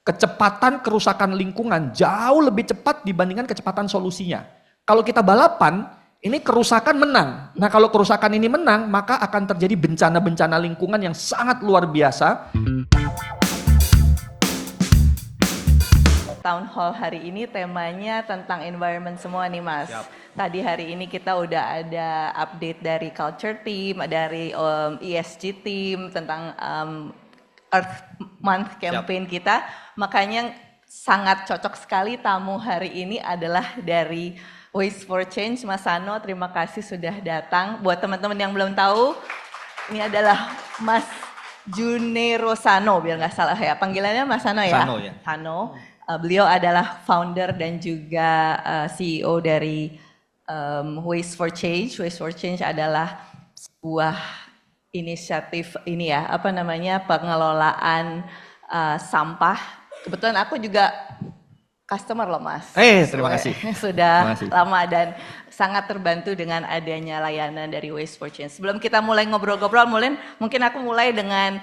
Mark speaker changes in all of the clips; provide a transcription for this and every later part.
Speaker 1: kecepatan kerusakan lingkungan jauh lebih cepat dibandingkan kecepatan solusinya. Kalau kita balapan, ini kerusakan menang. Nah kalau kerusakan ini menang, maka akan terjadi bencana-bencana lingkungan yang sangat luar biasa.
Speaker 2: Town Hall hari ini temanya tentang environment semua nih Mas.
Speaker 1: Siap.
Speaker 2: Tadi hari ini kita udah ada update dari culture team, dari ESG team tentang Earth Month campaign kita. Makanya sangat cocok sekali tamu hari ini adalah dari Waste for Change, Mas Sano. Terima kasih sudah datang. Buat teman-teman yang belum tahu, ini adalah Mas Junero Sano, biar nggak salah ya. Panggilannya Mas Sano ya?
Speaker 1: Sano ya.
Speaker 2: Sano. Beliau adalah founder dan juga CEO dari Waste for Change. Waste for Change adalah sebuah inisiatif ini ya, apa namanya, pengelolaan sampah. Kebetulan aku juga customer loh Mas.
Speaker 1: Terima kasih.
Speaker 2: Sudah
Speaker 1: Terima kasih.
Speaker 2: lama dan sangat terbantu dengan adanya layanan dari Waste for Change. Sebelum kita mulai ngobrol-ngobrol, mungkin aku mulai dengan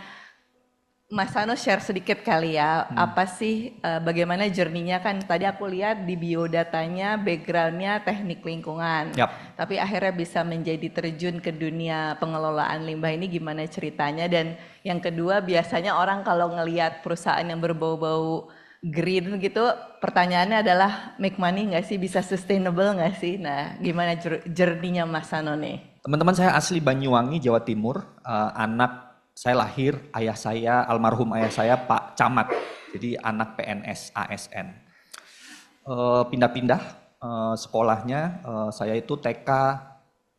Speaker 2: Mas Sano share sedikit kali ya, apa sih, bagaimana journey-nya, kan tadi aku lihat di biodatanya background-nya teknik lingkungan.
Speaker 1: Yap.
Speaker 2: Tapi akhirnya bisa menjadi terjun ke dunia pengelolaan limbah, ini gimana ceritanya? Dan yang kedua, biasanya orang kalau ngelihat perusahaan yang berbau-bau green gitu, pertanyaannya adalah make money nggak sih, bisa sustainable nggak sih? Nah gimana journey-nya Mas Sano nih?
Speaker 1: Teman-teman, saya asli Banyuwangi, Jawa Timur. Saya lahir, almarhum ayah saya Pak Camat, jadi anak PNS ASN. Pindah-pindah sekolahnya, saya itu TK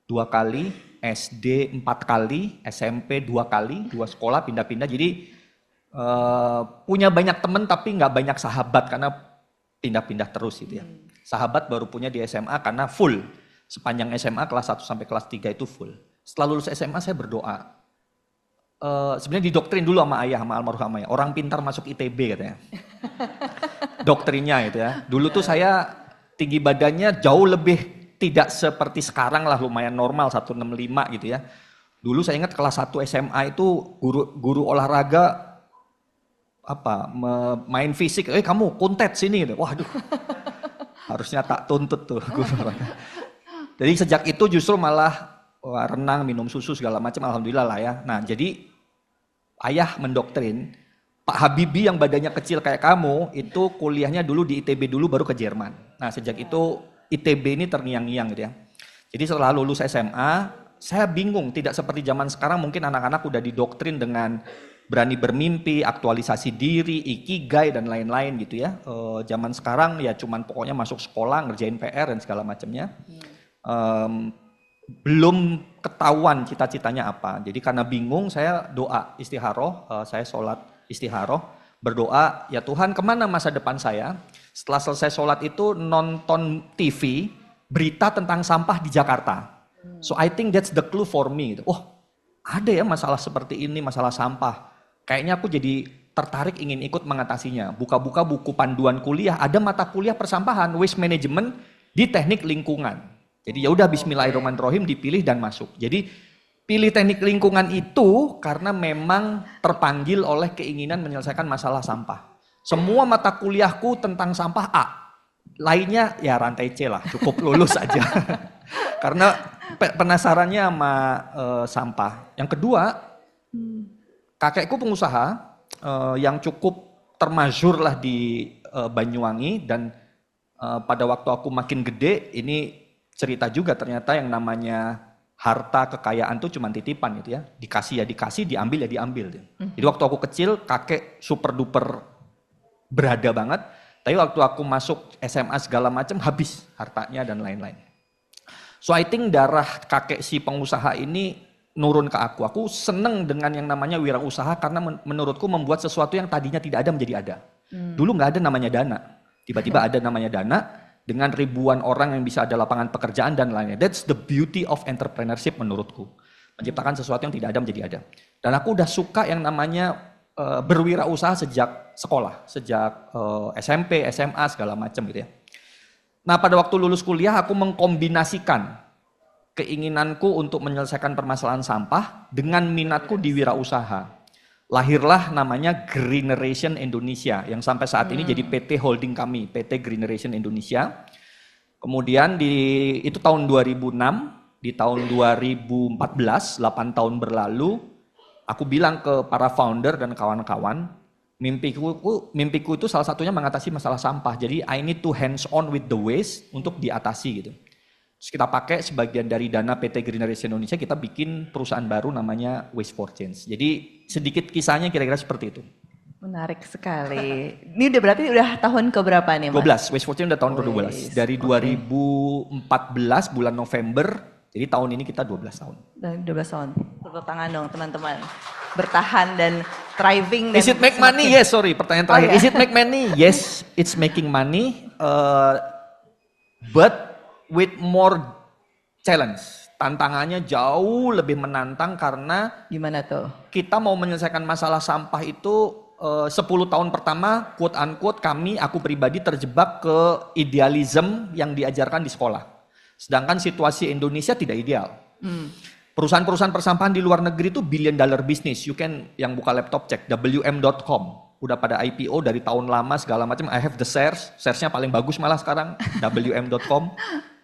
Speaker 1: 2 kali, SD 4 kali, SMP 2 kali, 2 sekolah pindah-pindah. Jadi punya banyak teman tapi nggak banyak sahabat karena pindah-pindah terus gitu ya. Sahabat baru punya di SMA karena full. Sepanjang SMA kelas 1 sampai kelas 3 itu full. Setelah lulus SMA saya berdoa. Sebenarnya didoktrin dulu sama ayah, sama almarhum ayah. Orang pintar masuk ITB katanya. Doktrinnya gitu ya. Dulu tuh saya tinggi badannya jauh lebih tidak seperti sekarang lah, lumayan normal 165 gitu ya. Dulu saya ingat kelas 1 SMA itu guru olahraga main fisik, kamu kuntet sini gitu. Waduh. Harusnya tak tuntut tuh guru olahraga. Jadi sejak itu justru malah renang, minum susu segala macam, alhamdulillah lah ya. Nah jadi ayah mendoktrin, Pak Habibie yang badannya kecil kayak kamu itu kuliahnya dulu di ITB dulu baru ke Jerman. Nah sejak itu ITB ini terngiang-ngiang gitu ya. Jadi setelah lulus SMA, saya bingung, tidak seperti zaman sekarang mungkin anak-anak udah didoktrin dengan berani bermimpi, aktualisasi diri, ikigai dan lain-lain gitu ya. Zaman sekarang ya cuman pokoknya masuk sekolah, ngerjain PR dan segala macamnya. Belum ketahuan cita-citanya apa. Jadi karena bingung saya doa istikharoh, saya sholat istikharoh, berdoa, ya Tuhan kemana masa depan saya? Setelah selesai sholat itu nonton TV, berita tentang sampah di Jakarta. So I think that's the clue for me. Oh ada ya masalah seperti ini, masalah sampah. Kayaknya aku jadi tertarik ingin ikut mengatasinya. Buka-buka buku panduan kuliah, ada mata kuliah persampahan, waste management di teknik lingkungan. Jadi ya udah bismillahirrahmanirrahim dipilih dan masuk. Jadi pilih teknik lingkungan itu karena memang terpanggil oleh keinginan menyelesaikan masalah sampah. Semua mata kuliahku tentang sampah A. Lainnya ya rantai C lah, cukup lulus aja. Karena penasarannya sama sampah. Yang kedua, kakekku pengusaha yang cukup termasyhur lah di Banyuwangi dan pada waktu aku makin gede ini cerita juga ternyata yang namanya harta kekayaan tuh cuma titipan gitu ya. Dikasih ya dikasih, diambil ya diambil. Jadi waktu aku kecil kakek super duper berada banget. Tapi waktu aku masuk SMA segala macam habis hartanya dan lain-lain. So I think darah kakek si pengusaha ini nurun ke aku. Aku seneng dengan yang namanya wirausaha karena menurutku membuat sesuatu yang tadinya tidak ada menjadi ada. Dulu nggak ada namanya dana. Tiba-tiba ada namanya dana. Dengan ribuan orang yang bisa ada lapangan pekerjaan dan lainnya. That's the beauty of entrepreneurship menurutku. Menciptakan sesuatu yang tidak ada menjadi ada. Dan aku udah suka yang namanya berwirausaha sejak sekolah. Sejak SMP, SMA segala macam gitu ya. Nah pada waktu lulus kuliah aku mengkombinasikan keinginanku untuk menyelesaikan permasalahan sampah dengan minatku di wirausaha. lahirlah namanya Greeneration Indonesia yang sampai saat ini jadi PT holding kami, PT Greeneration Indonesia. Kemudian itu tahun 2006, di tahun 2014, 8 tahun berlalu, aku bilang ke para founder dan kawan-kawan, mimpiku itu salah satunya mengatasi masalah sampah. Jadi I need to hands on with the waste untuk diatasi gitu. Terus kita pakai sebagian dari dana PT Greeneration Indonesia, kita bikin perusahaan baru namanya Waste for Change. Jadi sedikit kisahnya kira-kira seperti itu.
Speaker 2: Menarik sekali. Ini berarti udah tahun keberapa nih, Mas?
Speaker 1: 12, Waste for Change udah tahun ke-12. Dari 2014 bulan November, jadi tahun ini kita 12 tahun.
Speaker 2: 12 tahun. Tepuk tangan dong teman-teman. Bertahan dan thriving. Dan
Speaker 1: Is it make money? Yes, sorry. Pertanyaan terakhir. Is it make money? Yes, it's making money. But with more challenge. Tantangannya jauh lebih menantang karena
Speaker 2: gimana tuh?
Speaker 1: Kita mau menyelesaikan masalah sampah itu 10 tahun pertama quote unquote aku pribadi terjebak ke idealism yang diajarkan di sekolah. Sedangkan situasi Indonesia tidak ideal. Perusahaan-perusahahan persampahan di luar negeri itu billion dollar business. You can yang buka laptop cek wm.com. Udah pada IPO dari tahun lama segala macam. I have the shares. Sharesnya paling bagus malah sekarang wm.com.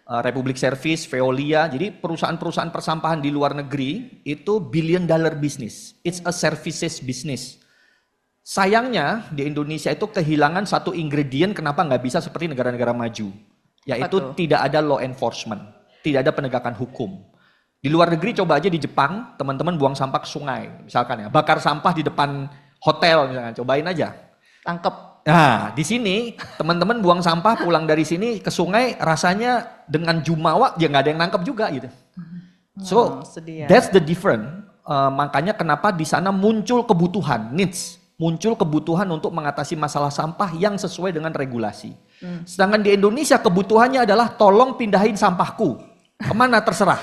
Speaker 1: Republic Service, Veolia, jadi perusahaan-perusahaan persampahan di luar negeri itu billion dollar business. It's a services business. Sayangnya di Indonesia itu kehilangan satu ingredient kenapa nggak bisa seperti negara-negara maju, yaitu tidak ada law enforcement, tidak ada penegakan hukum. Di luar negeri coba aja di Jepang, teman-teman buang sampah ke sungai, misalkan ya, bakar sampah di depan hotel misalkan, cobain aja.
Speaker 2: Tangkep.
Speaker 1: Nah, di sini teman-teman buang sampah pulang dari sini ke sungai rasanya dengan jumawa ya nggak ada yang nangkep juga gitu. So that's the different. Makanya kenapa di sana muncul kebutuhan needs, muncul kebutuhan untuk mengatasi masalah sampah yang sesuai dengan regulasi. Sedangkan di Indonesia kebutuhannya adalah tolong pindahin sampahku kemana terserah,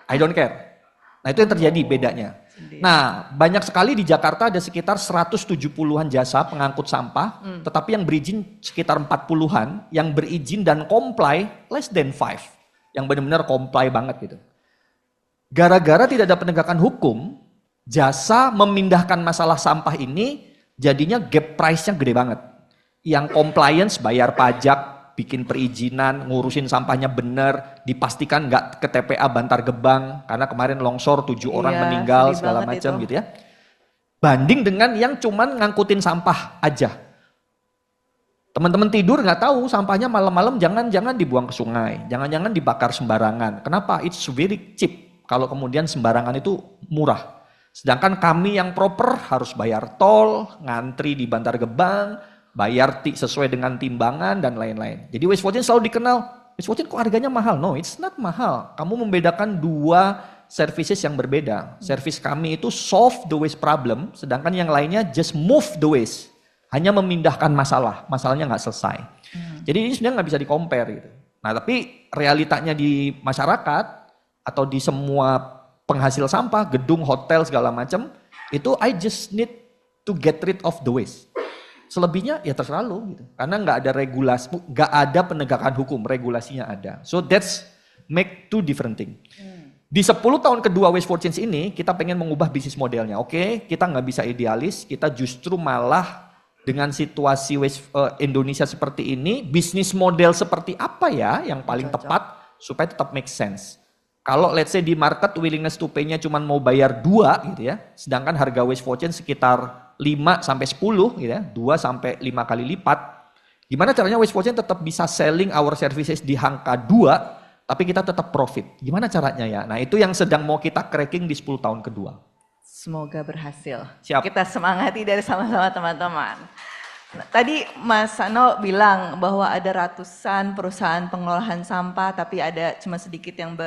Speaker 1: I don't care. Nah itu yang terjadi bedanya. Nah, banyak sekali di Jakarta ada sekitar 170-an jasa pengangkut sampah, tetapi yang berizin sekitar 40-an, yang berizin dan comply less than 5, yang benar-benar comply banget gitu. Gara-gara tidak ada penegakan hukum, jasa memindahkan masalah sampah ini jadinya gap price-nya gede banget. Yang compliance bayar pajak, bikin perizinan, ngurusin sampahnya benar, dipastikan nggak ke TPA Bantar Gebang karena kemarin longsor 7 orang meninggal segala macam gitu ya. Banding dengan yang cuman ngangkutin sampah aja. Teman-teman tidur nggak tahu sampahnya malam-malam jangan dibuang ke sungai, jangan-jangan dibakar sembarangan. Kenapa? It's very cheap. Kalau kemudian sembarangan itu murah. Sedangkan kami yang proper harus bayar tol, ngantri di Bantar Gebang, bayar sesuai dengan timbangan dan lain-lain. Jadi Waste for Change selalu dikenal, Waste for Change kok harganya mahal? No, it's not mahal. Kamu membedakan dua services yang berbeda. Service kami itu solve the waste problem, sedangkan yang lainnya just move the waste. Hanya memindahkan masalah, masalahnya nggak selesai. Jadi ini sebenarnya nggak bisa di-compare gitu. Nah tapi realitanya di masyarakat atau di semua penghasil sampah, gedung, hotel segala macam, itu I just need to get rid of the waste. Selebihnya ya terserah lo gitu. Karena nggak ada regulasi, nggak ada penegakan hukum, regulasinya ada. So that's make two different thing. Di 10 tahun kedua Waste for Change ini kita pengen mengubah bisnis modelnya. Oke, kita nggak bisa idealis, kita justru malah dengan situasi Indonesia seperti ini, bisnis model seperti apa ya yang paling tepat supaya tetap make sense. Kalau let's say di market willingness to pay-nya cuma mau bayar 2 gitu ya, sedangkan harga Waste for Change sekitar 5 sampai 10 gitu ya, 2 sampai 5 kali lipat. Gimana caranya Waste for Change tetap bisa selling our services di angka 2, tapi kita tetap profit. Gimana caranya ya? Nah itu yang sedang mau kita cracking di 10 tahun kedua.
Speaker 2: Semoga berhasil.
Speaker 1: Siap.
Speaker 2: Kita semangati dari sama-sama teman-teman. Tadi Mas Sano bilang bahwa ada ratusan perusahaan pengelolaan sampah, tapi ada cuma sedikit yang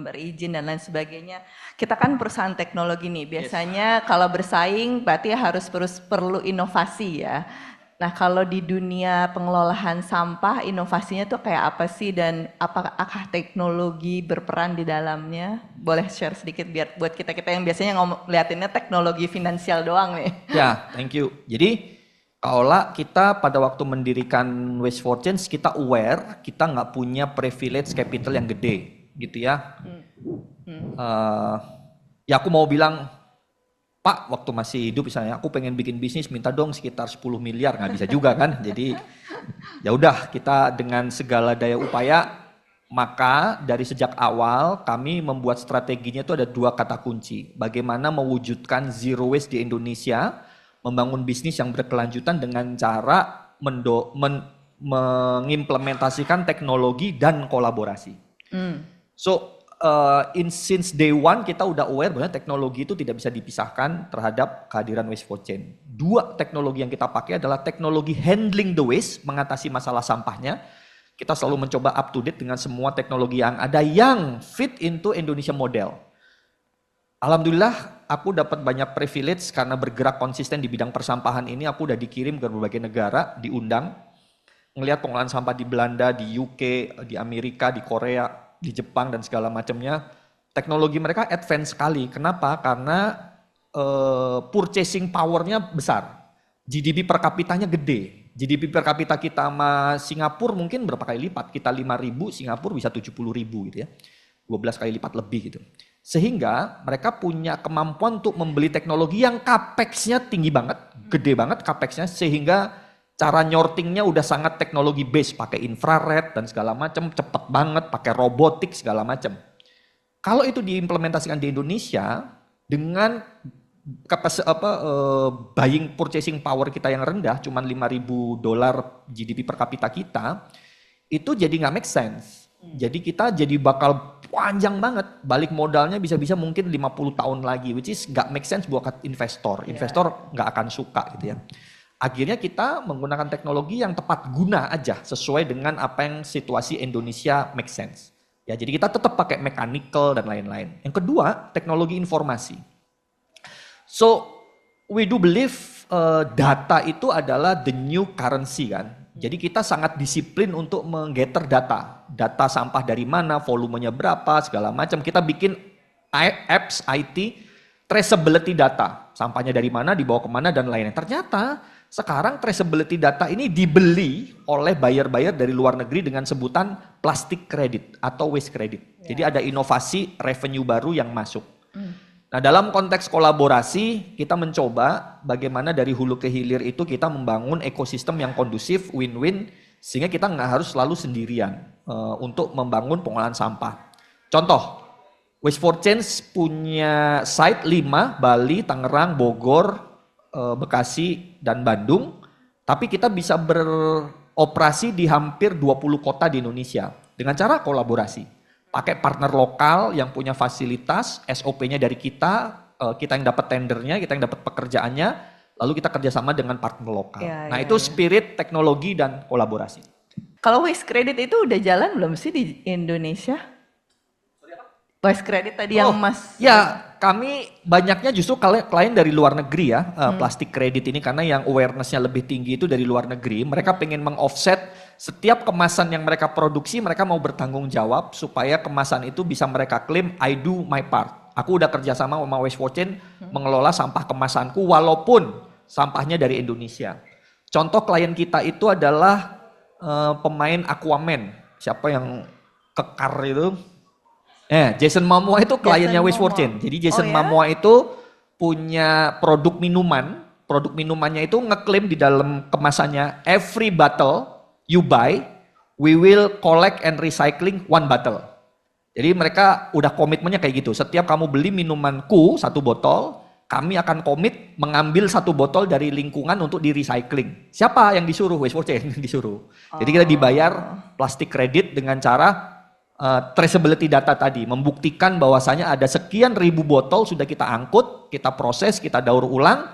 Speaker 2: berizin dan lain sebagainya. Kita kan perusahaan teknologi nih, biasanya kalau bersaing berarti harus perlu inovasi ya. Nah kalau di dunia pengelolaan sampah, inovasinya tuh kayak apa sih dan apakah teknologi berperan di dalamnya? Boleh share sedikit biar buat kita-kita yang biasanya ngeliatinnya teknologi finansial doang nih.
Speaker 1: Ya, thank you. Jadi Kaulah kita pada waktu mendirikan Waste for Change kita aware kita nggak punya privilege capital yang gede gitu ya. Ya aku mau bilang Pak waktu masih hidup misalnya aku pengen bikin bisnis minta dong sekitar 10 miliar, nggak bisa juga kan. Jadi ya udah kita dengan segala daya upaya, maka dari sejak awal kami membuat strateginya itu ada 2 kata kunci. Bagaimana mewujudkan zero waste di Indonesia, membangun bisnis yang berkelanjutan dengan cara mengimplementasikan teknologi dan kolaborasi. So since day one kita udah aware bahwa teknologi itu tidak bisa dipisahkan terhadap kehadiran waste for change. 2 teknologi yang kita pakai adalah teknologi handling the waste, mengatasi masalah sampahnya. Kita selalu mencoba up to date dengan semua teknologi yang ada yang fit into Indonesia model. Alhamdulillah aku dapat banyak privilege karena bergerak konsisten di bidang persampahan ini. Aku udah dikirim ke berbagai negara, diundang. Ngelihat pengolahan sampah di Belanda, di UK, di Amerika, di Korea, di Jepang dan segala macamnya, teknologi mereka advance sekali. Kenapa? Karena purchasing powernya besar, GDP per kapitanya gede. GDP per kapita kita sama Singapura mungkin berapa kali lipat? Kita 5.000, Singapura bisa 70.000 gitu ya, 12 kali lipat lebih gitu. Sehingga mereka punya kemampuan untuk membeli teknologi yang capex-nya tinggi banget, gede banget capex-nya, sehingga cara nyortingnya udah sangat teknologi base, pakai infrared dan segala macam, cepet banget, pakai robotik segala macam. Kalau itu diimplementasikan di Indonesia dengan buying purchasing power kita yang rendah, cuman $5.000 GDP per kapita kita, itu jadi nggak make sense. Jadi kita jadi bakal panjang banget, balik modalnya bisa-bisa mungkin 50 tahun lagi, which is nggak make sense buat investor. Investor nggak akan suka gitu ya. Akhirnya kita menggunakan teknologi yang tepat guna aja sesuai dengan apa yang situasi Indonesia make sense. Ya, jadi kita tetap pakai mechanical dan lain-lain. Yang kedua, teknologi informasi. So, we do believe data itu adalah the new currency kan. Jadi kita sangat disiplin untuk menggather data. Data sampah dari mana, volumenya berapa, segala macam. Kita bikin apps, IT, traceability data. Sampahnya dari mana, dibawa kemana, dan lainnya. Ternyata sekarang traceability data ini dibeli oleh buyer-buyer dari luar negeri dengan sebutan plastic credit atau waste credit. Jadi ada inovasi revenue baru yang masuk. Nah, dalam konteks kolaborasi kita mencoba bagaimana dari hulu ke hilir itu kita membangun ekosistem yang kondusif, win-win, sehingga kita nggak harus selalu sendirian untuk membangun pengolahan sampah. Contoh, Waste for Change punya site 5, Bali, Tangerang, Bogor, Bekasi, dan Bandung, tapi kita bisa beroperasi di hampir 20 kota di Indonesia dengan cara kolaborasi. Pakai partner lokal yang punya fasilitas, SOP-nya dari kita yang dapat tendernya, kita yang dapat pekerjaannya, lalu kita kerjasama dengan partner lokal. Nah itu spirit, teknologi, dan kolaborasi.
Speaker 2: Kalau waste credit itu udah jalan belum sih di Indonesia? Waste credit tadi yang Mas...
Speaker 1: Ya, kami banyaknya justru klien dari luar negeri ya, plastik kredit ini, karena yang awareness-nya lebih tinggi itu dari luar negeri. Mereka pengen meng-offset setiap kemasan yang mereka produksi, mereka mau bertanggung jawab supaya kemasan itu bisa mereka klaim, I do my part. Aku udah kerjasama sama Waste for Change mengelola sampah kemasanku walaupun sampahnya dari Indonesia. Contoh klien kita itu adalah pemain Aquaman. Siapa yang kekar itu? Jason Momoa itu kliennya Waste for Change. Jadi Jason Momoa itu punya produk minuman. Produk minumannya itu ngeklaim di dalam kemasannya, every bottle you buy, we will collect and recycling 1 bottle. Jadi mereka udah komitmennya kayak gitu. Setiap kamu beli minumanku 1 botol, kami akan komit mengambil 1 botol dari lingkungan untuk di recycling. Siapa yang disuruh? Waste for Change disuruh. Jadi kita dibayar plastik kredit dengan cara traceability data tadi, membuktikan bahwasanya ada sekian ribu botol sudah kita angkut, kita proses, kita daur ulang,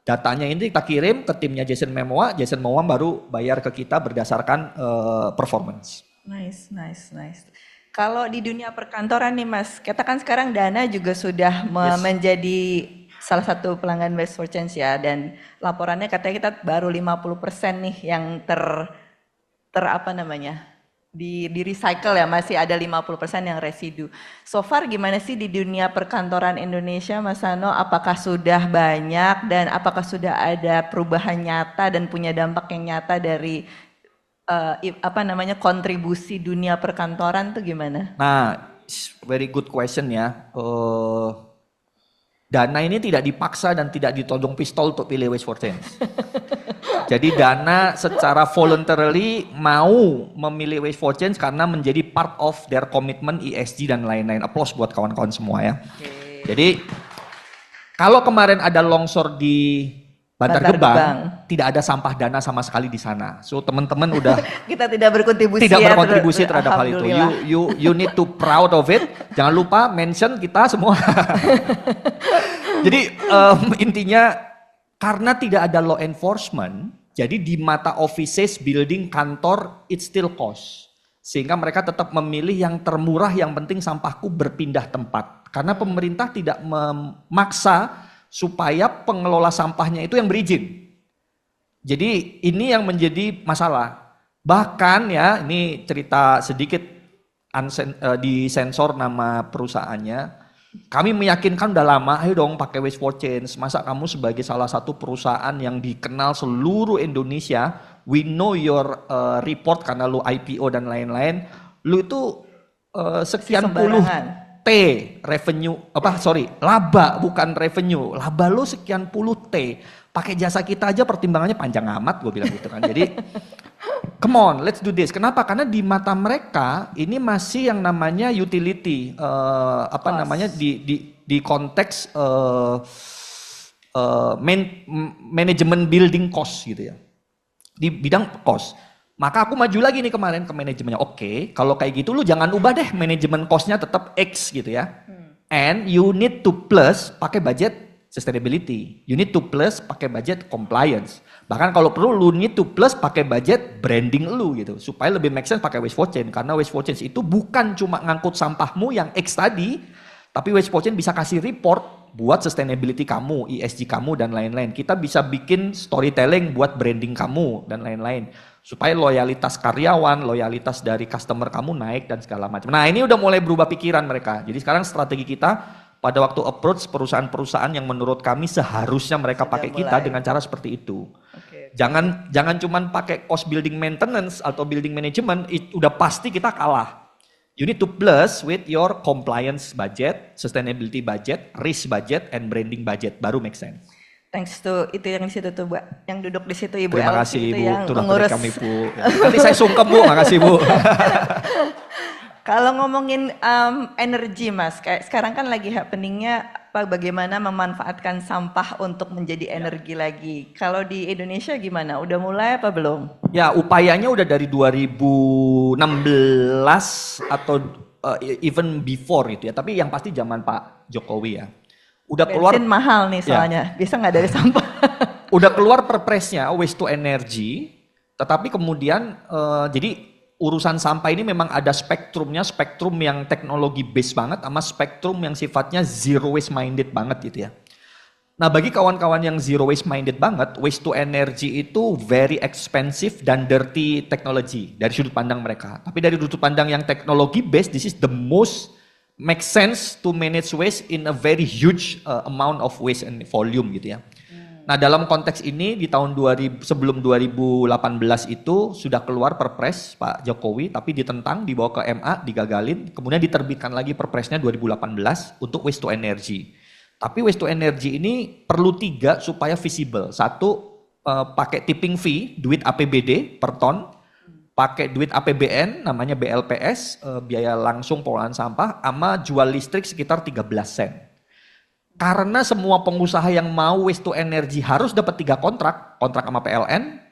Speaker 1: datanya ini kita kirim ke timnya Jason Momoa baru bayar ke kita berdasarkan performance.
Speaker 2: Nice. Kalau di dunia perkantoran nih Mas, kita kan sekarang Dana juga sudah menjadi salah satu pelanggan Waste for Change ya, dan laporannya katanya kita baru 50% nih yang di recycle ya, masih ada 50% yang residu. So far gimana sih di dunia perkantoran Indonesia Mas Sano? Apakah sudah banyak dan apakah sudah ada perubahan nyata dan punya dampak yang nyata dari kontribusi dunia perkantoran tuh gimana?
Speaker 1: Nah, very good question ya. Dana ini tidak dipaksa dan tidak ditodong pistol untuk pilih Waste for Change. Jadi Dana secara voluntarily mau memilih Waste for Change karena menjadi part of their commitment ESG dan lain-lain. Applause buat kawan-kawan semua ya. Jadi kalau kemarin ada longsor di Bantar Gebang, tidak ada sampah Dana sama sekali di sana. So teman-teman udah
Speaker 2: kita tidak berkontribusi
Speaker 1: terhadap hal itu. You need to proud of it. Jangan lupa mention kita semua. Jadi intinya karena tidak ada law enforcement, jadi di mata offices, building, kantor, it still cost. Sehingga mereka tetap memilih yang termurah, yang penting sampahku berpindah tempat. Karena pemerintah tidak memaksa supaya pengelola sampahnya itu yang berizin. Jadi ini yang menjadi masalah. Bahkan ya, ini cerita sedikit disensor nama perusahaannya. Kami meyakinkan udah lama, ayo dong pakai Waste for Change. Masa kamu sebagai salah satu perusahaan yang dikenal seluruh Indonesia, we know your report karena lu IPO dan lain-lain, lu itu sekian puluh T revenue, laba bukan revenue, laba lu sekian puluh T, pakai jasa kita aja pertimbangannya panjang amat, gue bilang gitu kan. Jadi come on, let's do this. Kenapa? Karena di mata mereka ini masih yang namanya utility, di konteks manajemen building cost gitu ya, di bidang cost. Maka aku maju lagi nih kemarin ke manajemennya. Oke, kalau kayak gitu lu jangan ubah deh manajemen cost-nya tetap X gitu ya. And you need to plus pakai budget sustainability. You need to plus pakai budget compliance. Bahkan kalau perlu lu need to plus pakai budget branding lu gitu. Supaya lebih make sense pakai Waste for Change. Karena Waste for Change itu bukan cuma ngangkut sampahmu yang X tadi, tapi Waste for Change bisa kasih report buat sustainability kamu, ESG kamu dan lain-lain. Kita bisa bikin storytelling buat branding kamu dan lain-lain. Supaya loyalitas karyawan, loyalitas dari customer kamu naik dan segala macam. Nah ini udah mulai berubah pikiran mereka. Jadi sekarang strategi kita pada waktu approach perusahaan-perusahaan yang menurut kami seharusnya mereka pakai kita dengan cara seperti itu. Jangan cuman pakai cost building maintenance atau building management, udah pasti kita kalah. You need to plus with your compliance budget, sustainability budget, risk budget, and branding budget, baru make sense.
Speaker 2: Thanks to itu yang di situ tuh, Bu, yang duduk di situ Ibu
Speaker 1: Terima
Speaker 2: Elvi
Speaker 1: kasih
Speaker 2: itu
Speaker 1: Ibu,
Speaker 2: yang
Speaker 1: turut
Speaker 2: mengurus.
Speaker 1: kami Bu. Ya, nanti saya sungkem Bu, makasih Bu.
Speaker 2: Kalau ngomongin energi Mas, kayak sekarang kan lagi happeningnya bagaimana memanfaatkan sampah untuk menjadi energi lagi. Kalau di Indonesia gimana? Udah mulai apa belum?
Speaker 1: Ya upayanya udah dari 2016 atau even before itu ya. Tapi yang pasti zaman Pak Jokowi ya. Udah keluar
Speaker 2: bensin mahal nih soalnya, bisa nggak dari sampah?
Speaker 1: Udah keluar perpresnya waste to energy, tetapi kemudian jadi urusan sampah ini memang ada spektrumnya, spektrum yang teknologi base banget sama spektrum yang sifatnya zero waste minded banget gitu ya. Nah bagi kawan-kawan yang zero waste minded banget, waste to energy itu very expensive dan dirty technology dari sudut pandang mereka. Tapi dari sudut pandang yang teknologi based, this is the most make sense to manage waste in a very huge amount of waste and volume gitu ya. Nah dalam konteks ini di tahun sebelum 2018 itu sudah keluar perpres Pak Jokowi, tapi ditentang, dibawa ke MA, digagalin, kemudian diterbitkan lagi perpresnya 2018 untuk waste to energy. Tapi waste to energy ini perlu 3 supaya visible. 1, pakai tipping fee, duit APBD per ton. Pakai duit APBN namanya BLPS, biaya langsung pengolahan sampah, sama jual listrik sekitar 13 sen. Karena semua pengusaha yang mau waste to energy harus dapat 3 kontrak sama PLN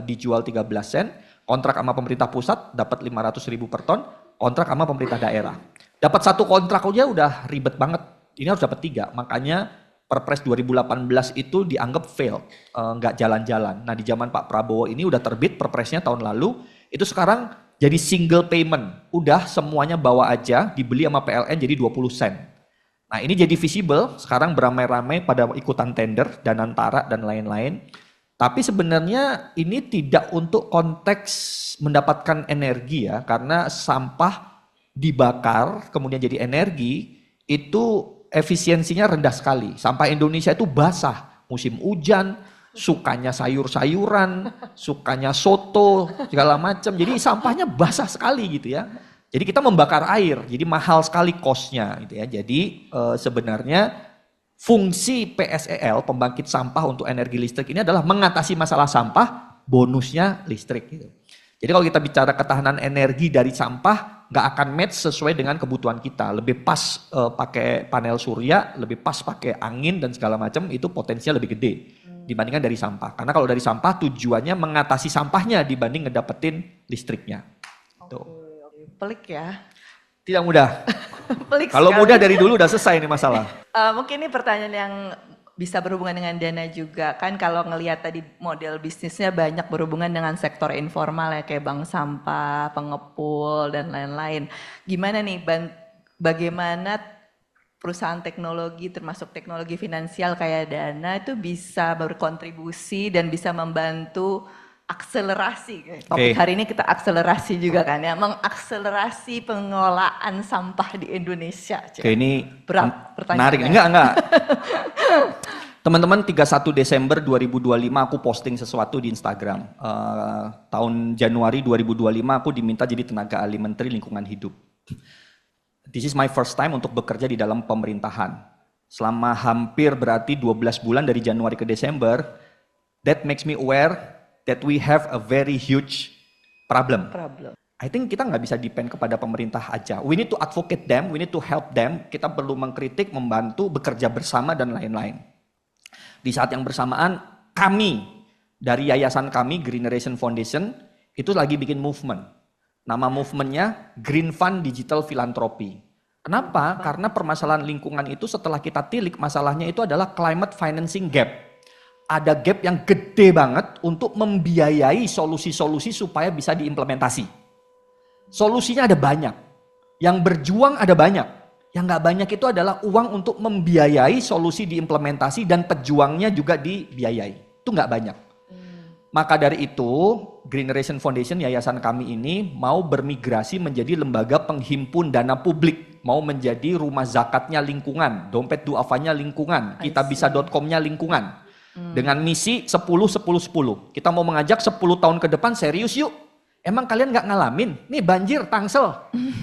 Speaker 1: dijual 13 sen, kontrak sama pemerintah pusat dapat 500.000 per ton, kontrak sama pemerintah daerah. Dapat 1 kontrak aja udah ribet banget, ini harus dapat 3, makanya Perpres 2018 itu dianggap fail, nggak jalan-jalan. Nah di zaman Pak Prabowo ini udah terbit perpresnya tahun lalu, itu sekarang jadi single payment. Udah semuanya bawa aja, dibeli sama PLN jadi 20 sen. Nah ini jadi visible, sekarang beramai-ramai pada ikutan tender, Danantara dan lain-lain. Tapi sebenarnya ini tidak untuk konteks mendapatkan energi ya, karena sampah dibakar kemudian jadi energi, itu efisiensinya rendah sekali. Sampah Indonesia itu basah, musim hujan, sukanya sayur-sayuran, sukanya soto, segala macam. Jadi sampahnya basah sekali gitu ya. Jadi kita membakar air, jadi mahal sekali cost-nya gitu ya. Jadi sebenarnya Fungsi PSEL, pembangkit sampah untuk energi listrik ini adalah mengatasi masalah sampah, bonusnya listrik. Gitu. Jadi kalau kita bicara ketahanan energi dari sampah, nggak akan match sesuai dengan kebutuhan kita. Lebih pas pakai panel surya, lebih pas pakai angin dan segala macam, itu potensial lebih gede dibandingkan dari sampah. Karena kalau dari sampah tujuannya mengatasi sampahnya dibanding ngedapetin listriknya. Tuh.
Speaker 2: Pelik ya.
Speaker 1: Tidak mudah.
Speaker 2: Pelik
Speaker 1: Kalau
Speaker 2: sekali.
Speaker 1: mudah dari dulu udah selesai nih masalah.
Speaker 2: Mungkin ini pertanyaan yang bisa berhubungan dengan dana juga. Kan kalau ngelihat tadi model bisnisnya banyak berhubungan dengan sektor informal ya, kayak bank sampah, pengepul, dan lain-lain. Gimana nih, bagaimana perusahaan teknologi termasuk teknologi finansial kayak Dana itu bisa berkontribusi dan bisa membantu akselerasi. Topik hari ini kita akselerasi juga kan ya, mengakselerasi pengelolaan sampah di Indonesia.
Speaker 1: Oke, ini
Speaker 2: berat pertanyaan.
Speaker 1: Menarik. Enggak. Teman-teman, 31 Desember 2025 aku posting sesuatu di Instagram. Tahun Januari 2025 aku diminta jadi tenaga ahli Menteri Lingkungan Hidup. This is my first time untuk bekerja di dalam pemerintahan. Selama hampir berarti 12 bulan dari Januari ke Desember, that makes me aware that we have a very huge problem. I think kita nggak bisa depend kepada pemerintah aja. We need to advocate them, we need to help them. Kita perlu mengkritik, membantu, bekerja bersama dan lain-lain. Di saat yang bersamaan, kami dari yayasan kami, Green Generation Foundation, itu lagi bikin movement. Nama movementnya Green Fund Digital Philanthropy. Kenapa? Karena permasalahan lingkungan itu setelah kita tilik, masalahnya itu adalah climate financing gap. Ada gap yang gede banget untuk membiayai solusi-solusi supaya bisa diimplementasi. Solusinya ada banyak. Yang berjuang ada banyak. Yang nggak banyak itu adalah uang untuk membiayai solusi diimplementasi dan pejuangnya juga dibiayai. Itu nggak banyak. Maka dari itu, Green Generation Foundation, yayasan kami ini mau bermigrasi menjadi lembaga penghimpun dana publik. Mau menjadi rumah zakatnya lingkungan, dompet duafanya lingkungan, kitabisa.com-nya lingkungan. Dengan misi 10-10-10. Kita mau mengajak 10 tahun ke depan serius yuk. Emang kalian gak ngalamin? Nih banjir Tangsel.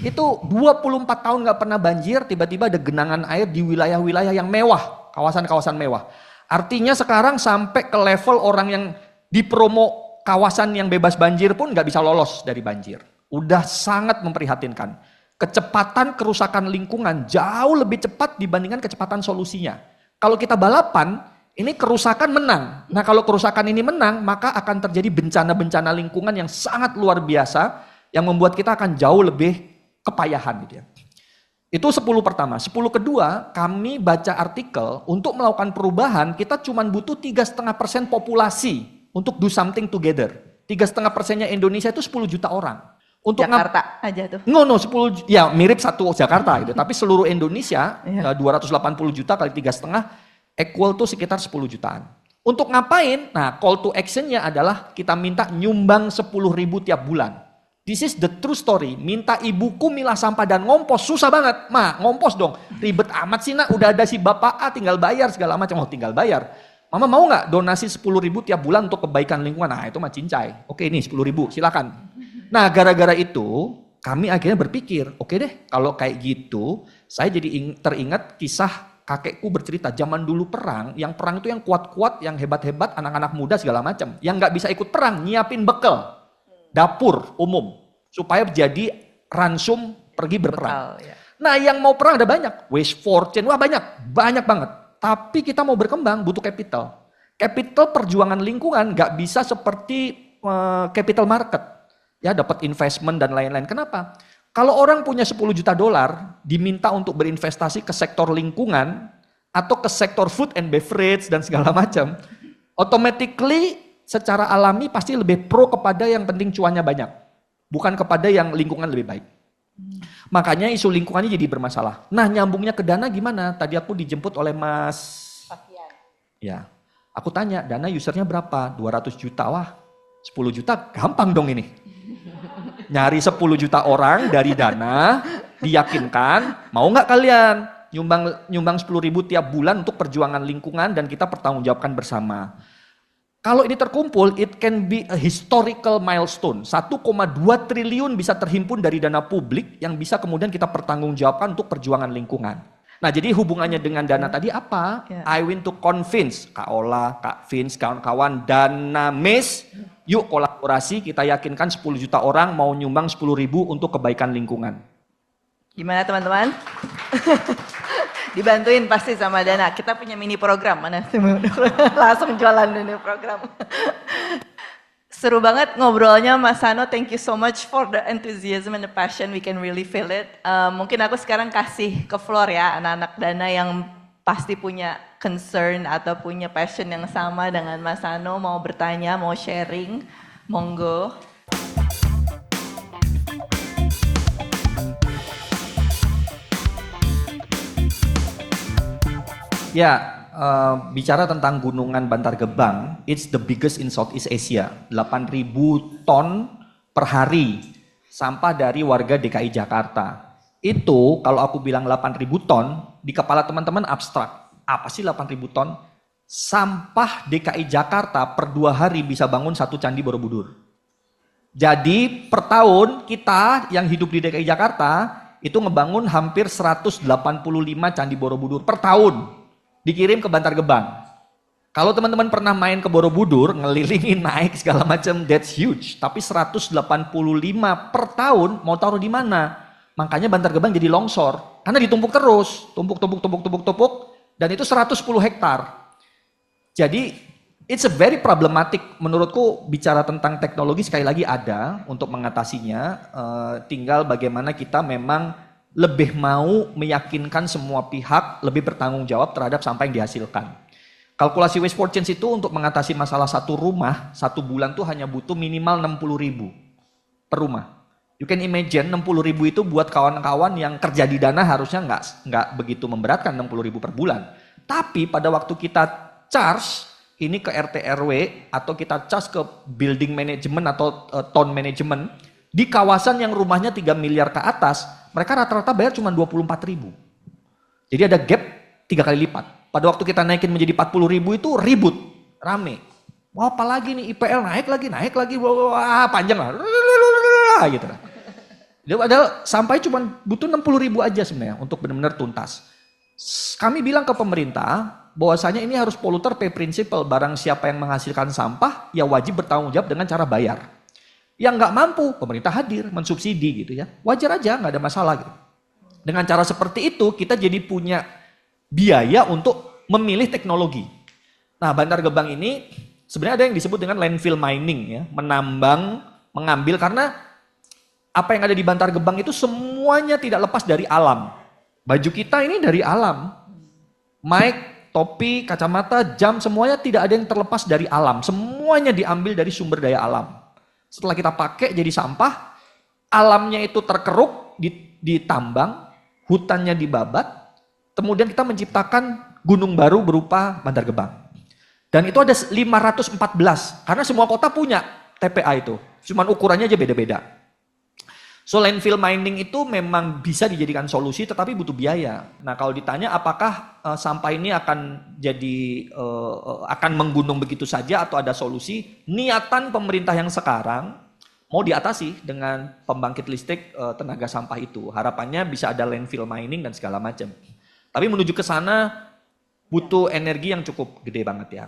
Speaker 1: Itu 24 tahun gak pernah banjir, tiba-tiba ada genangan air di wilayah-wilayah yang mewah. Kawasan-kawasan mewah. Artinya sekarang sampai ke level orang yang di promo kawasan yang bebas banjir pun gak bisa lolos dari banjir. Udah sangat memprihatinkan. Kecepatan kerusakan lingkungan jauh lebih cepat dibandingkan kecepatan solusinya. Kalau kita balapan, ini kerusakan menang. Nah kalau kerusakan ini menang, maka akan terjadi bencana-bencana lingkungan yang sangat luar biasa, yang membuat kita akan jauh lebih kepayahan gitu ya. Itu 10 pertama. 10 kedua, kami baca artikel, untuk melakukan perubahan, kita cuma butuh 3,5% populasi untuk do something together. 3,5%-nya Indonesia itu 10 juta orang. Untuk
Speaker 2: Jakarta aja tuh.
Speaker 1: No, 10, ya mirip satu Jakarta gitu. Tapi seluruh Indonesia, 280 juta kali 3,5, equal tuh sekitar 10 jutaan. Untuk ngapain? Nah, call to action-nya adalah kita minta nyumbang 10.000 tiap bulan. This is the true story. Minta ibuku milah sampah dan ngompos, susah banget. Ma, ngompos dong. Ribet amat sih nak, udah ada si bapak A tinggal bayar segala macam. Oh, tinggal bayar. Mama mau nggak donasi 10.000 tiap bulan untuk kebaikan lingkungan? Nah, itu mah cincai. Oke, ini 10.000, silakan. Nah, gara-gara itu kami akhirnya berpikir, oke deh, kalau kayak gitu, saya jadi teringat kisah kakekku bercerita zaman dulu perang, yang perang itu yang kuat-kuat, yang hebat-hebat, anak-anak muda segala macam. Yang nggak bisa ikut perang, nyiapin bekal, dapur umum, supaya jadi ransum pergi berperang. Nah yang mau perang ada banyak, waste fortune, wah banyak banget. Tapi kita mau berkembang butuh capital. Capital perjuangan lingkungan nggak bisa seperti capital market, ya dapat investment dan lain-lain. Kenapa? Kalau orang punya 10 juta dolar, diminta untuk berinvestasi ke sektor lingkungan, atau ke sektor food and beverage dan segala macam, automatically secara alami pasti lebih pro kepada yang penting cuannya banyak. Bukan kepada yang lingkungan lebih baik. Makanya isu lingkungannya jadi bermasalah. Nah nyambungnya ke Dana gimana? Tadi aku dijemput oleh Mas
Speaker 2: Fafian.
Speaker 1: Ya, aku tanya, Dana usernya berapa? 200 juta, wah 10 juta gampang dong ini. Nyari 10 juta orang dari Dana, diyakinkan, mau nggak kalian nyumbang 10.000 tiap bulan untuk perjuangan lingkungan dan kita pertanggungjawabkan bersama. Kalau ini terkumpul, it can be a historical milestone. 1,2 triliun bisa terhimpun dari dana publik yang bisa kemudian kita pertanggungjawabkan untuk perjuangan lingkungan. Nah, jadi hubungannya dengan dana tadi apa?
Speaker 2: Ya.
Speaker 1: I want to convince Kak Ola, Kak Vince, kawan-kawan, Dana Mes, yuk kolaborasi, kita yakinkan 10 juta orang mau nyumbang 10.000 untuk kebaikan lingkungan.
Speaker 2: Gimana teman-teman? Dibantuin pasti sama Dana. Kita punya mini program, mana langsung jualan mini program. Seru banget ngobrolnya Mas Sano, thank you so much for the enthusiasm and the passion, we can really feel it. Mungkin aku sekarang kasih ke floor ya, anak-anak Dana yang pasti punya concern atau punya passion yang sama dengan Mas Sano, mau bertanya, mau sharing, monggo.
Speaker 1: Ya, bicara tentang gunungan Bantar Gebang, it's the biggest in Southeast Asia. 8.000 ton per hari sampah dari warga DKI Jakarta. Itu kalau aku bilang 8.000 ton, di kepala teman-teman abstrak. Apa sih 8.000 ton? Sampah DKI Jakarta per 2 hari bisa bangun 1 candi Borobudur. Jadi per tahun kita yang hidup di DKI Jakarta itu ngebangun hampir 185 candi Borobudur per tahun. Dikirim ke Bantar Gebang. Kalau teman-teman pernah main ke Borobudur, ngelilingin naik segala macam, that's huge. Tapi 185 per tahun mau taruh di mana? Makanya Bantar Gebang jadi longsor. Karena ditumpuk terus, tumpuk, dan itu 110 hektar. Jadi it's a very problematic. Menurutku bicara tentang teknologi sekali lagi ada untuk mengatasinya. Tinggal bagaimana kita memang lebih mau meyakinkan semua pihak lebih bertanggung jawab terhadap sampah yang dihasilkan. Kalkulasi waste for change itu untuk mengatasi masalah satu rumah, 1 bulan tuh hanya butuh minimal 60.000 per rumah. You can imagine 60.000 itu buat kawan-kawan yang kerja di Dana harusnya nggak begitu memberatkan 60.000 per bulan. Tapi pada waktu kita charge ini ke RT RW atau kita charge ke building management atau town management di kawasan yang rumahnya 3 miliar ke atas, mereka rata-rata bayar cuma 24.000. Jadi ada gap 3 kali lipat. Pada waktu kita naikin menjadi 40.000 itu ribut, rame. Wah apalagi nih IPL naik lagi, wah panjang lah, gitu lah. Padahal sampai cuma butuh 60.000 aja sebenarnya untuk benar-benar tuntas. Kami bilang ke pemerintah bahwasanya ini harus polluter pay principle, barang siapa yang menghasilkan sampah ya wajib bertanggung jawab dengan cara bayar. Yang nggak mampu, pemerintah hadir, mensubsidi gitu ya. Wajar aja, nggak ada masalah gitu. Dengan cara seperti itu, kita jadi punya biaya untuk memilih teknologi. Nah, Bantar Gebang ini sebenarnya ada yang disebut dengan landfill mining ya. Menambang, mengambil, karena apa yang ada di Bantar Gebang itu semuanya tidak lepas dari alam. Baju kita ini dari alam. Mic, topi, kacamata, jam, semuanya tidak ada yang terlepas dari alam. Semuanya diambil dari sumber daya alam. Setelah kita pakai jadi sampah, alamnya itu terkeruk, ditambang, hutannya dibabat, kemudian kita menciptakan gunung baru berupa Bantar Gebang. Dan itu ada 514, karena semua kota punya TPA itu, cuman ukurannya aja beda-beda. So landfill mining itu memang bisa dijadikan solusi, tetapi butuh biaya. Nah kalau ditanya apakah sampah ini akan jadi akan menggunung begitu saja atau ada solusi, niatan pemerintah yang sekarang mau diatasi dengan pembangkit listrik tenaga sampah itu. Harapannya bisa ada landfill mining dan segala macam. Tapi menuju ke sana butuh energi yang cukup gede banget ya.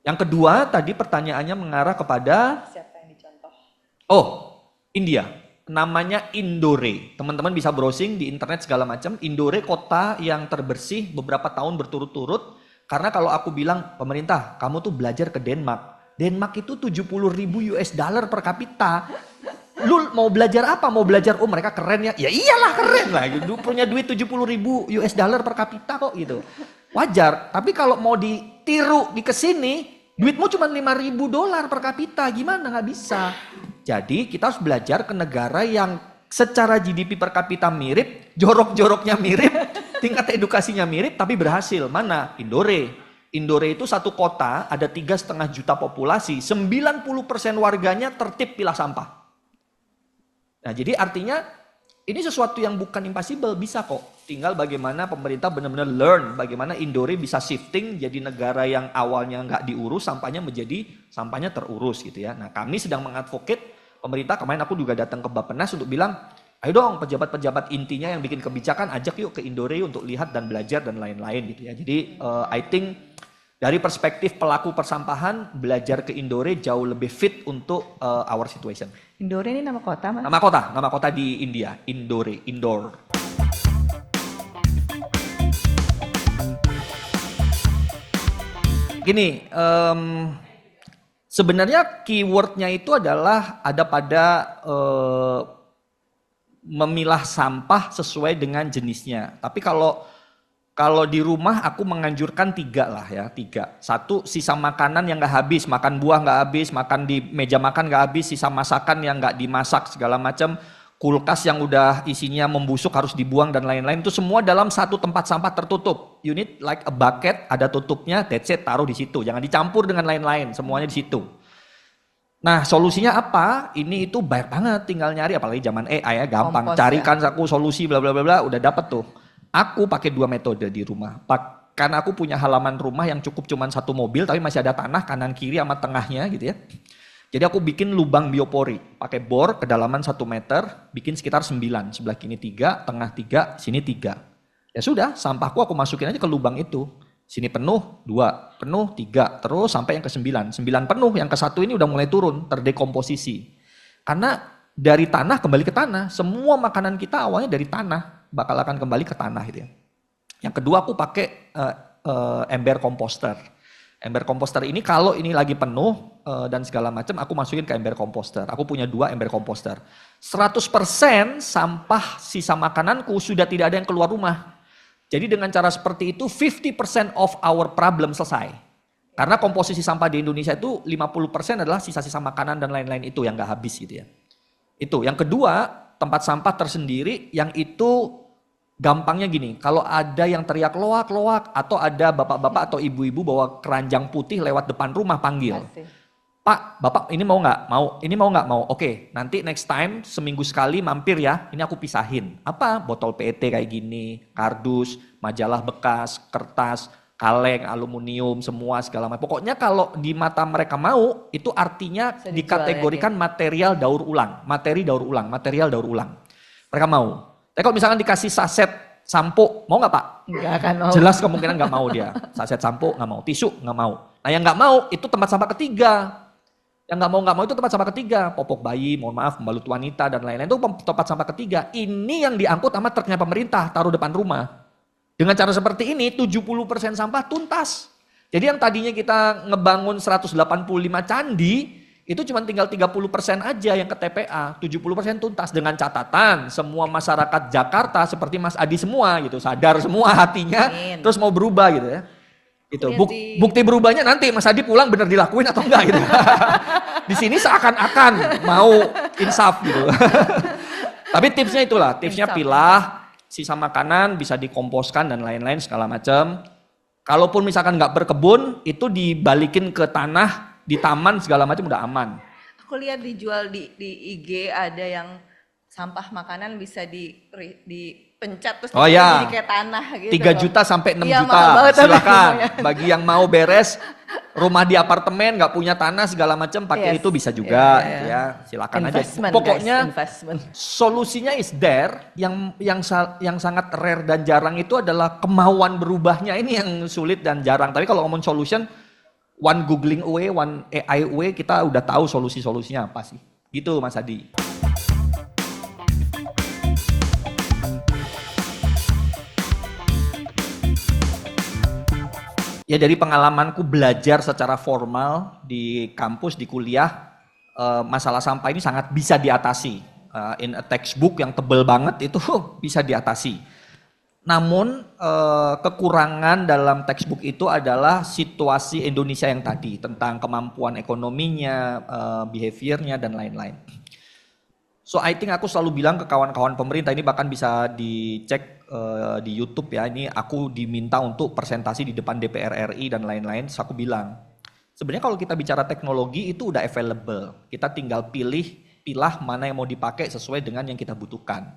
Speaker 1: Yang kedua tadi pertanyaannya mengarah kepada
Speaker 2: Siapa yang dicontoh?
Speaker 1: Oh, India. Namanya Indore. Teman-teman bisa browsing di internet segala macam. Indore kota yang terbersih beberapa tahun berturut-turut. Karena kalau aku bilang, pemerintah, kamu tuh belajar ke Denmark. Denmark itu 70.000 US dollar per kapita. Lu mau belajar apa? Mau belajar, oh mereka keren ya. Ya iyalah keren lah. Punya duit 70.000 US dollar per kapita kok gitu. Wajar. Tapi kalau mau ditiru di kesini, duitmu cuma 5.000 dolar per kapita. Gimana? Nggak bisa. Jadi kita harus belajar ke negara yang secara GDP per kapita mirip, jorok-joroknya mirip, tingkat edukasinya mirip, tapi berhasil. Mana? Indore. Indore itu satu kota, ada 3,5 juta populasi, 90% warganya tertib pilah sampah. Nah jadi artinya ini sesuatu yang bukan impossible, bisa kok. Tinggal bagaimana pemerintah benar-benar learn, bagaimana Indore bisa shifting jadi negara yang awalnya nggak diurus, sampahnya terurus gitu ya. Nah kami sedang mengadvocate pemerintah, kemarin aku juga datang ke Bappenas untuk bilang, Ayo dong pejabat-pejabat intinya yang bikin kebijakan, ajak yuk ke Indore untuk lihat dan belajar dan lain-lain gitu ya. Jadi I think dari perspektif pelaku persampahan, belajar ke Indore jauh lebih fit untuk our situation.
Speaker 2: Indore ini nama kota, Mas?
Speaker 1: Nama kota di India, Indore, Indore. Gini, sebenarnya keywordnya itu adalah ada pada memilah sampah sesuai dengan jenisnya. Tapi kalau di rumah aku menganjurkan 3 lah ya, 3. 1, sisa makanan yang nggak habis, makan buah nggak habis, makan di meja makan nggak habis, sisa masakan yang nggak dimasak segala macam, kulkas yang udah isinya membusuk harus dibuang dan lain-lain, itu semua dalam satu tempat sampah tertutup. You need like a bucket, ada tutupnya, that's it, taruh di situ. Jangan dicampur dengan lain-lain, semuanya di situ. Nah, solusinya apa? Ini itu banyak banget, tinggal nyari, apalagi zaman AI ya, gampang.
Speaker 2: Kompos,
Speaker 1: Carikan aku solusi bla bla bla bla, udah dapet tuh. Aku pakai 2 metode di rumah. Karena aku punya halaman rumah yang cukup cuman 1 mobil, tapi masih ada tanah kanan kiri sama tengahnya gitu ya. Jadi aku bikin lubang biopori, pakai bor kedalaman 1 meter, bikin sekitar 9, sebelah kiri 3, tengah 3, sini 3. Ya sudah, sampahku aku masukin aja ke lubang itu. Sini penuh, 2, penuh, 3, terus sampai yang ke 9. 9 penuh, yang ke 1 ini udah mulai turun, terdekomposisi. Karena dari tanah kembali ke tanah, semua makanan kita awalnya dari tanah, bakal akan kembali ke tanah gitu ya. Yang kedua aku pakai ember komposter. Ember komposter ini kalau ini lagi penuh dan segala macam, aku masukin ke ember komposter. Aku punya 2 ember komposter. 100% sampah sisa makananku sudah tidak ada yang keluar rumah. Jadi dengan cara seperti itu 50% of our problem selesai. Karena komposisi sampah di Indonesia itu 50% adalah sisa-sisa makanan dan lain-lain itu yang gak habis gitu ya. Itu. Yang kedua, tempat sampah tersendiri yang itu gampangnya gini. Kalau ada yang teriak loak-loak atau ada bapak-bapak atau ibu-ibu bawa keranjang putih lewat depan rumah, panggil. Pak, Bapak ini mau nggak? Mau. Ini mau nggak? Mau. Oke, nanti next time seminggu sekali mampir ya. Ini aku pisahin. Apa? Botol PET kayak gini, kardus, majalah bekas, kertas, kaleng, aluminium, semua segala macam. Pokoknya kalau di mata mereka mau, itu artinya dikategorikan material daur ulang, material daur ulang. Mereka mau. Tapi kalau misalkan dikasih saset sampo, mau nggak Pak?
Speaker 2: Nggak akan mau.
Speaker 1: Jelas kemungkinan nggak mau dia. Saset sampo nggak mau, tisu nggak mau. Nah yang nggak mau itu tempat sampah ketiga. Yang nggak mau itu tempat sampah ketiga, popok bayi, mohon maaf, pembalut wanita dan lain-lain itu tempat sampah ketiga. Ini yang diangkut sama truknya pemerintah, taruh depan rumah. Dengan cara seperti ini 70% sampah tuntas. Jadi yang tadinya kita ngebangun 185 candi, itu cuma tinggal 30% aja yang ke TPA, 70% tuntas. Dengan catatan semua masyarakat Jakarta seperti Mas Adi semua gitu, sadar semua hatinya, terus mau berubah gitu ya. Itu bukti berubahnya nanti Mas Adi pulang bener dilakuin atau enggak gitu. Di sini seakan-akan mau insaf gitu. Tapi tipsnya itulah, tipsnya pilah sisa makanan bisa dikomposkan dan lain-lain segala macam. Kalaupun misalkan nggak berkebun, itu dibalikin ke tanah, di taman segala macam udah aman.
Speaker 2: Aku lihat dijual di IG ada yang sampah makanan bisa dipencet terus jadi kayak tanah gitu.
Speaker 1: 3 juta sampai 6 juta,
Speaker 2: banget,
Speaker 1: silakan. Bagi yang mau beres rumah di apartemen nggak punya tanah segala macam pakai itu bisa juga gitu ya. Silakan aja. Pokoknya solusinya is there. Yang sangat rare dan jarang itu adalah kemauan berubahnya ini yang sulit dan jarang. Tapi kalau ngomong solution, one googling away, one AI away, kita udah tahu solusinya apa sih. Gitu Mas Adi. Ya dari pengalamanku belajar secara formal di kampus, di kuliah, masalah sampah ini sangat bisa diatasi. In a textbook yang tebel banget itu bisa diatasi. Namun kekurangan dalam textbook itu adalah situasi Indonesia yang tadi, tentang kemampuan ekonominya, behaviornya dan lain-lain. So I think aku selalu bilang ke kawan-kawan pemerintah, ini bahkan bisa dicek di YouTube ya, ini aku diminta untuk presentasi di depan DPR RI dan lain-lain, terus aku bilang, sebenarnya kalau kita bicara teknologi itu udah available, kita tinggal pilah mana yang mau dipakai sesuai dengan yang kita butuhkan.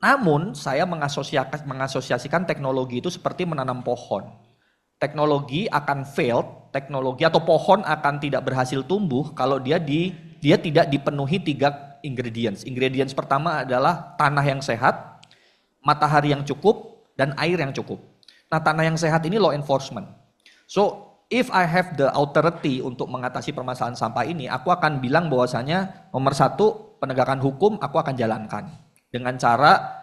Speaker 1: Namun saya mengasosiasikan teknologi itu seperti menanam pohon. Teknologi akan fail, teknologi atau pohon akan tidak berhasil tumbuh kalau dia tidak dipenuhi 3 ingredients. Ingredients pertama adalah tanah yang sehat, matahari yang cukup, dan air yang cukup. Nah, tanah yang sehat ini law enforcement. So, if I have the authority untuk mengatasi permasalahan sampah ini, aku akan bilang bahwasanya nomor satu, penegakan hukum aku akan jalankan. Dengan cara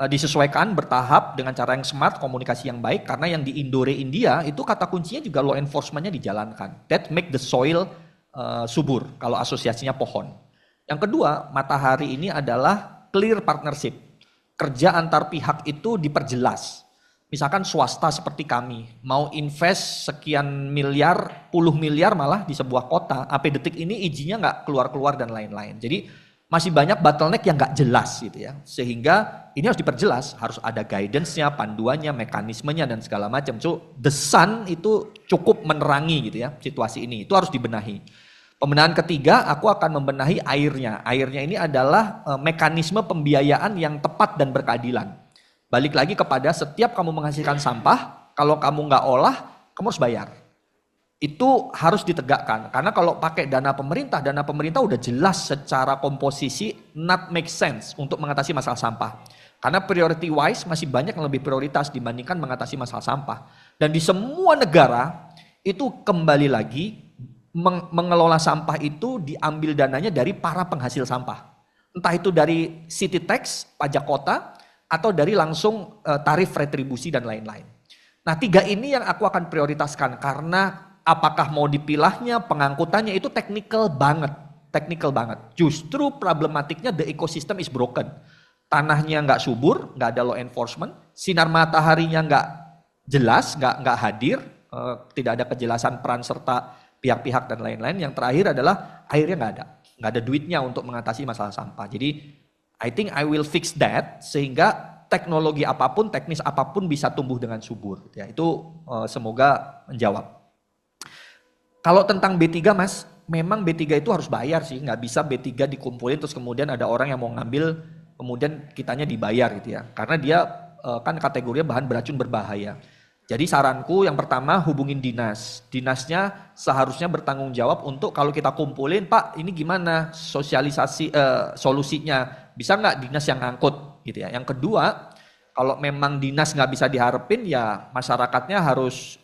Speaker 1: disesuaikan bertahap, dengan cara yang smart, komunikasi yang baik, karena yang di Indore India itu kata kuncinya juga law enforcement-nya dijalankan. That make the soil subur, kalau asosiasinya pohon. Yang kedua, matahari ini adalah clear partnership. Kerja antar pihak itu diperjelas. Misalkan swasta seperti kami, mau invest sekian miliar, puluh miliar malah di sebuah kota, sampai detik ini izinnya nggak keluar-keluar dan lain-lain. Jadi masih banyak bottleneck yang nggak jelas gitu ya. Sehingga ini harus diperjelas, harus ada guidance-nya, panduannya, mekanismenya dan segala macam. So, the sun itu cukup menerangi gitu ya situasi ini. Itu harus dibenahi. Pembenahan ketiga, aku akan membenahi airnya. Airnya ini adalah mekanisme pembiayaan yang tepat dan berkeadilan. Balik lagi kepada setiap kamu menghasilkan sampah, kalau kamu nggak olah, kamu harus bayar. Itu harus ditegakkan, karena kalau pakai dana pemerintah udah jelas secara komposisi not make sense untuk mengatasi masalah sampah. Karena priority wise masih banyak yang lebih prioritas dibandingkan mengatasi masalah sampah. Dan di semua negara itu kembali lagi mengelola sampah itu diambil dananya dari para penghasil sampah. Entah itu dari city tax, pajak kota, atau dari langsung tarif retribusi dan lain-lain. Nah, tiga ini yang aku akan prioritaskan karena apakah mau dipilahnya, pengangkutannya itu technical banget. Justru problematiknya the ecosystem is broken. Tanahnya nggak subur, nggak ada law enforcement, sinar mataharinya nggak jelas, nggak hadir, tidak ada kejelasan peran serta pihak-pihak dan lain-lain. Yang terakhir adalah airnya nggak ada duitnya untuk mengatasi masalah sampah. Jadi I think I will fix that sehingga teknologi apapun, teknis apapun bisa tumbuh dengan subur. Ya, itu semoga menjawab. Kalau tentang B3 Mas, memang B3 itu harus bayar sih, nggak bisa B3 dikumpulin terus kemudian ada orang yang mau ngambil, kemudian kitanya dibayar gitu ya. Karena dia kan kategorinya bahan beracun berbahaya. Jadi saranku yang pertama hubungin dinas. Dinasnya seharusnya bertanggung jawab untuk kalau kita kumpulin, Pak ini gimana sosialisasi solusinya, bisa nggak dinas yang ngangkut gitu ya. Yang kedua, kalau memang dinas nggak bisa diharapin ya masyarakatnya harus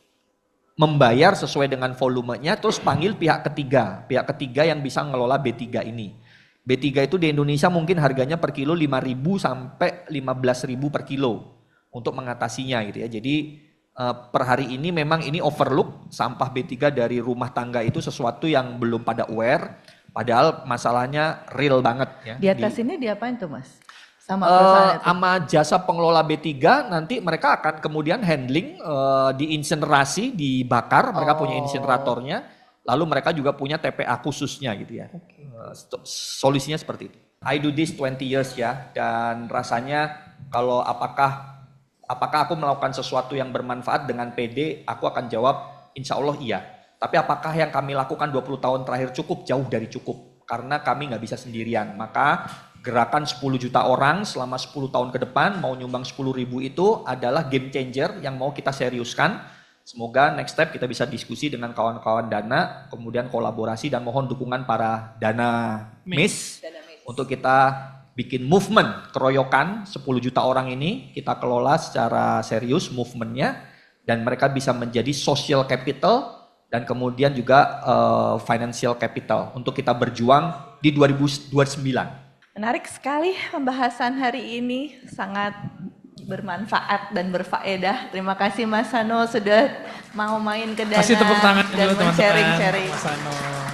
Speaker 1: membayar sesuai dengan volumenya, terus panggil pihak ketiga yang bisa ngelola B3 ini. B3 itu di Indonesia mungkin harganya per kilo 5.000 sampai 15.000 per kilo untuk mengatasinya gitu ya. Jadi per hari ini memang ini overlook, sampah B3 dari rumah tangga itu sesuatu yang belum pada aware, padahal masalahnya real banget ya.
Speaker 2: Di atas ini diapain tuh Mas? Sama
Speaker 1: jasa pengelola B3 nanti mereka akan kemudian handling, diinsinerasi, dibakar, mereka punya insineratornya, lalu mereka juga punya TPA khususnya gitu ya. Okay. Solusinya seperti itu. I do this 20 years ya, dan rasanya kalau apakah aku melakukan sesuatu yang bermanfaat dengan PD, aku akan jawab insya Allah iya. Tapi apakah yang kami lakukan 20 tahun terakhir cukup? Jauh dari cukup, karena kami nggak bisa sendirian. Maka gerakan 10 juta orang selama 10 tahun ke depan mau nyumbang 10.000 itu adalah game changer yang mau kita seriuskan. Semoga next step kita bisa diskusi dengan kawan-kawan Dana, kemudian kolaborasi dan mohon dukungan para Dana Miss untuk kita bikin movement keroyokan 10 juta orang ini, kita kelola secara serius movementnya dan mereka bisa menjadi social capital dan kemudian juga financial capital untuk kita berjuang di 2029.
Speaker 2: Menarik sekali pembahasan hari ini, sangat bermanfaat dan berfaedah. Terima kasih Mas Sano sudah mau main ke Dana
Speaker 3: kasih tepuk tangan
Speaker 2: dan
Speaker 3: dulu teman-teman.
Speaker 2: sharing-sharing.
Speaker 3: Mas Sano.